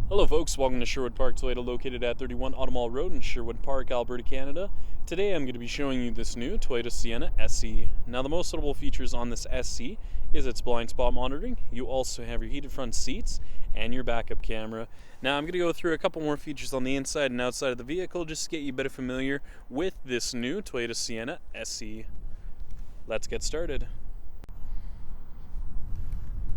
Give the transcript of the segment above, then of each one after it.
Hello folks, welcome to Sherwood Park Toyota, located at 31 Automall Road in Sherwood Park, Alberta, Canada. Today I'm going to be showing you this new Toyota Sienna SE. Now the most notable features on this SE is its blind spot monitoring. You also have your heated front seats and your backup camera. Now I'm going to go through a couple more features on the inside and outside of the vehicle just to get you better familiar with this new Toyota Sienna SE. Let's get started.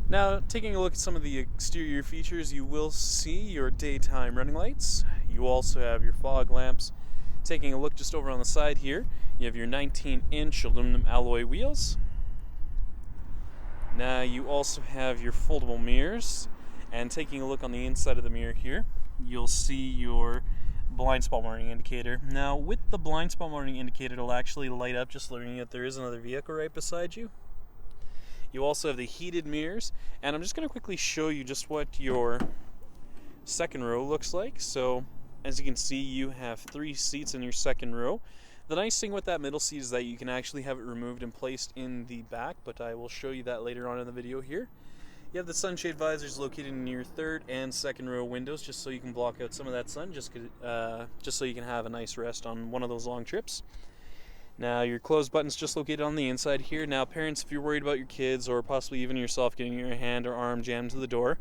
Now, taking a look at some of the exterior features, you will see your daytime running lights. You also have your fog lamps. Taking a look just over on the side here, you have your 19-inch aluminum alloy wheels. Now, you also have your foldable mirrors. And taking a look on the inside of the mirror here, you'll see your blind spot warning indicator. Now, with the blind spot warning indicator, it'll actually light up just learning that there is another vehicle right beside you. You also have the heated mirrors, and I'm just going to quickly show you just what your second row looks like. So, as you can see, you have 3 seats in your second row. The nice thing with that middle seat is that you can actually have it removed and placed in the back, but I will show you that later on in the video here. You have the sunshade visors located in your third and second row windows, just so you can block out some of that sun, just so you can have a nice rest on one of those long trips. Now, your close button's just located on the inside here. Now, parents, if you're worried about your kids or possibly even yourself getting your hand or arm jammed to the door,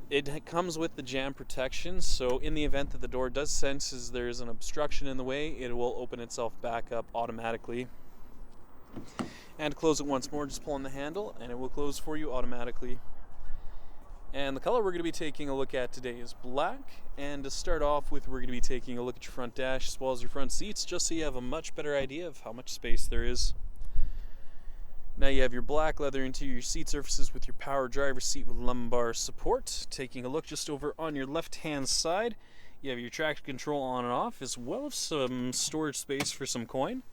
it comes with the jam protection. So in the event that the door does sense as there's an obstruction in the way, it will open itself back up automatically. And to close it once more, just pull on the handle and it will close for you automatically. And the color we're going to be taking a look at today is black. And to start off with, we're going to be taking a look at your front dash as well as your front seats, just so you have a much better idea of how much space there is. Now you have your black leather interior seat surfaces with your power driver's seat with lumbar support. Taking a look just over on your left-hand side, you have your traction control on and off, as well as some storage space for some coin.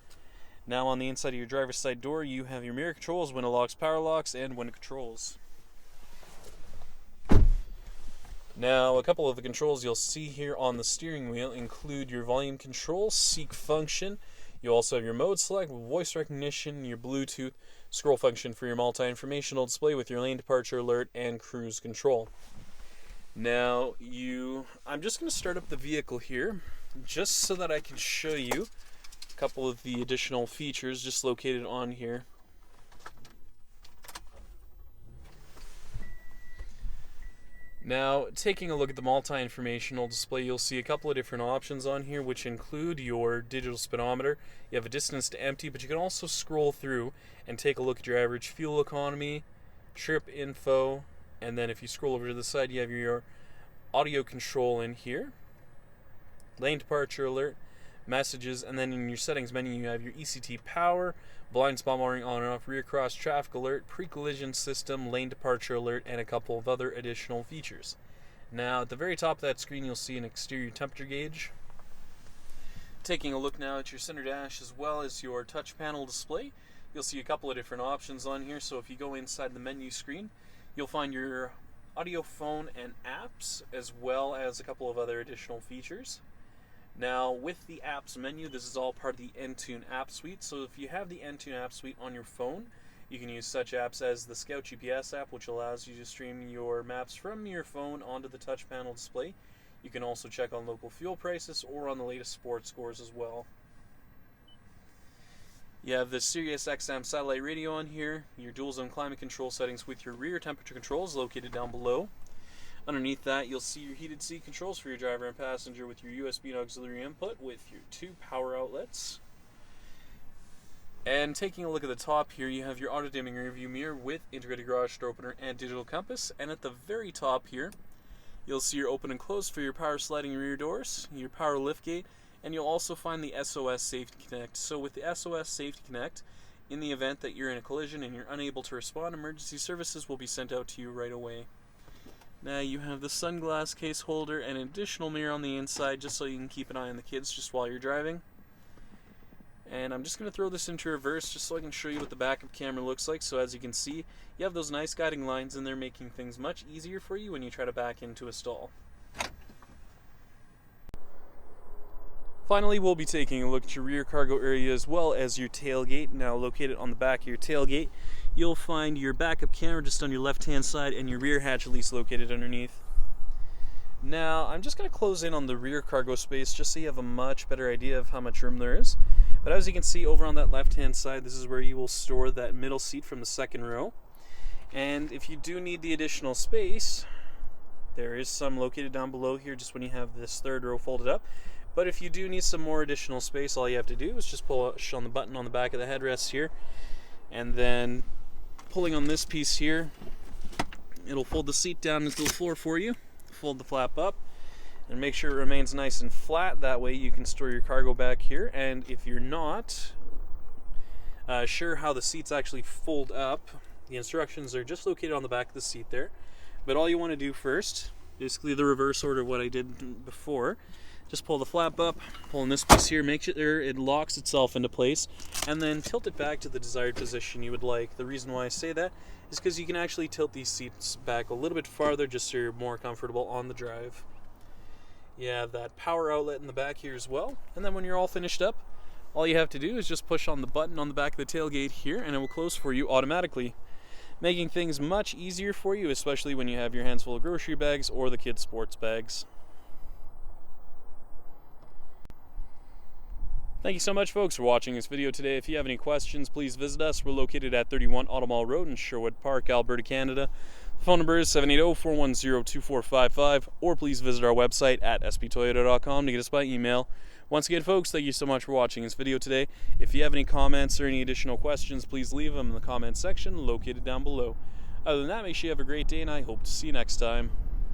Now on the inside of your driver's side door, you have your mirror controls, window locks, power locks, and window controls. Now, a couple of the controls you'll see here on the steering wheel include your volume control, seek function. You also have your mode select with voice recognition, your Bluetooth, scroll function for your multi-informational display with your lane departure alert and cruise control. Now, I'm just going to start up the vehicle here just so that I can show you a couple of the additional features just located on here. Now, taking a look at the multi-informational display, you'll see a couple of different options on here, which include your digital speedometer. You have a distance to empty, but you can also scroll through and take a look at your average fuel economy, trip info, and then if you scroll over to the side, you have your audio control in here, lane departure alert, messages, and then in your settings menu, you have your ECT power, blind spot monitoring on and off, rear cross traffic alert, pre-collision system, lane departure alert, and a couple of other additional features. Now, at the very top of that screen, you'll see an exterior temperature gauge. Taking a look now at your center dash as well as your touch panel display, you'll see a couple of different options on here. So if you go inside the menu screen, you'll find your audio, phone, and apps, as well as a couple of other additional features. Now, with the apps menu, this is all part of the Entune app suite. So if you have the Entune app suite on your phone, you can use such apps as the Scout GPS app, which allows you to stream your maps from your phone onto the touch panel display. You can also check on local fuel prices or on the latest sports scores as well. You have the Sirius XM satellite radio on here, your dual zone climate control settings with your rear temperature controls located down below. Underneath that, you'll see your heated seat controls for your driver and passenger with your USB and auxiliary input with your 2 power outlets. And taking a look at the top here, you have your auto-dimming rearview mirror with integrated garage door opener and digital compass. And at the very top here, you'll see your open and close for your power sliding rear doors, your power liftgate, and you'll also find the Sos Safety Connect. So with the Sos Safety Connect, in the event that you're in a collision and you're unable to respond, emergency services will be sent out to you right away. Now you have the sunglass case holder and an additional mirror on the inside just so you can keep an eye on the kids just while you're driving. And I'm just going to throw this into reverse just so I can show you what the backup camera looks like. So as you can see, you have those nice guiding lines in there making things much easier for you when you try to back into a stall. Finally, we'll be taking a look at your rear cargo area as well as your tailgate. Now located on the back of your tailgate, you'll find your backup camera just on your left hand side and your rear hatch release located underneath. Now, I'm just going to close in on the rear cargo space just so you have a much better idea of how much room there is. But as you can see over on that left-hand side, this is where you will store that middle seat from the second row. And if you do need the additional space, there is some located down below here just when you have this third row folded up. But if you do need some more additional space, all you have to do is just push on the button on the back of the headrest here, and then pulling on this piece here, it'll fold the seat down into the floor for you. Fold the flap up and make sure it remains nice and flat. That way you can store your cargo back here. And if you're not sure how the seats actually fold up, the instructions are just located on the back of the seat there. But all you want to do first, basically the reverse order of what I did before, just pull the flap up, pull in this piece here, make sure it locks itself into place, and then tilt it back to the desired position you would like. The reason why I say that is because you can actually tilt these seats back a little bit farther just so you're more comfortable on the drive. You have that power outlet in the back here as well, and then when you're all finished up, all you have to do is just push on the button on the back of the tailgate here and it will close for you automatically, making things much easier for you, especially when you have your hands full of grocery bags or the kids' sports bags. Thank you so much, folks, for watching this video today. If you have any questions, please visit us. We're located at 31 Automall Road in Sherwood Park, Alberta, Canada. The phone number is 780-410-2455, or please visit our website at sptoyota.com to get us by email. Once again, folks, thank you so much for watching this video today. If you have any comments or any additional questions, please leave them in the comments section located down below. Other than that, make sure you have a great day, and I hope to see you next time.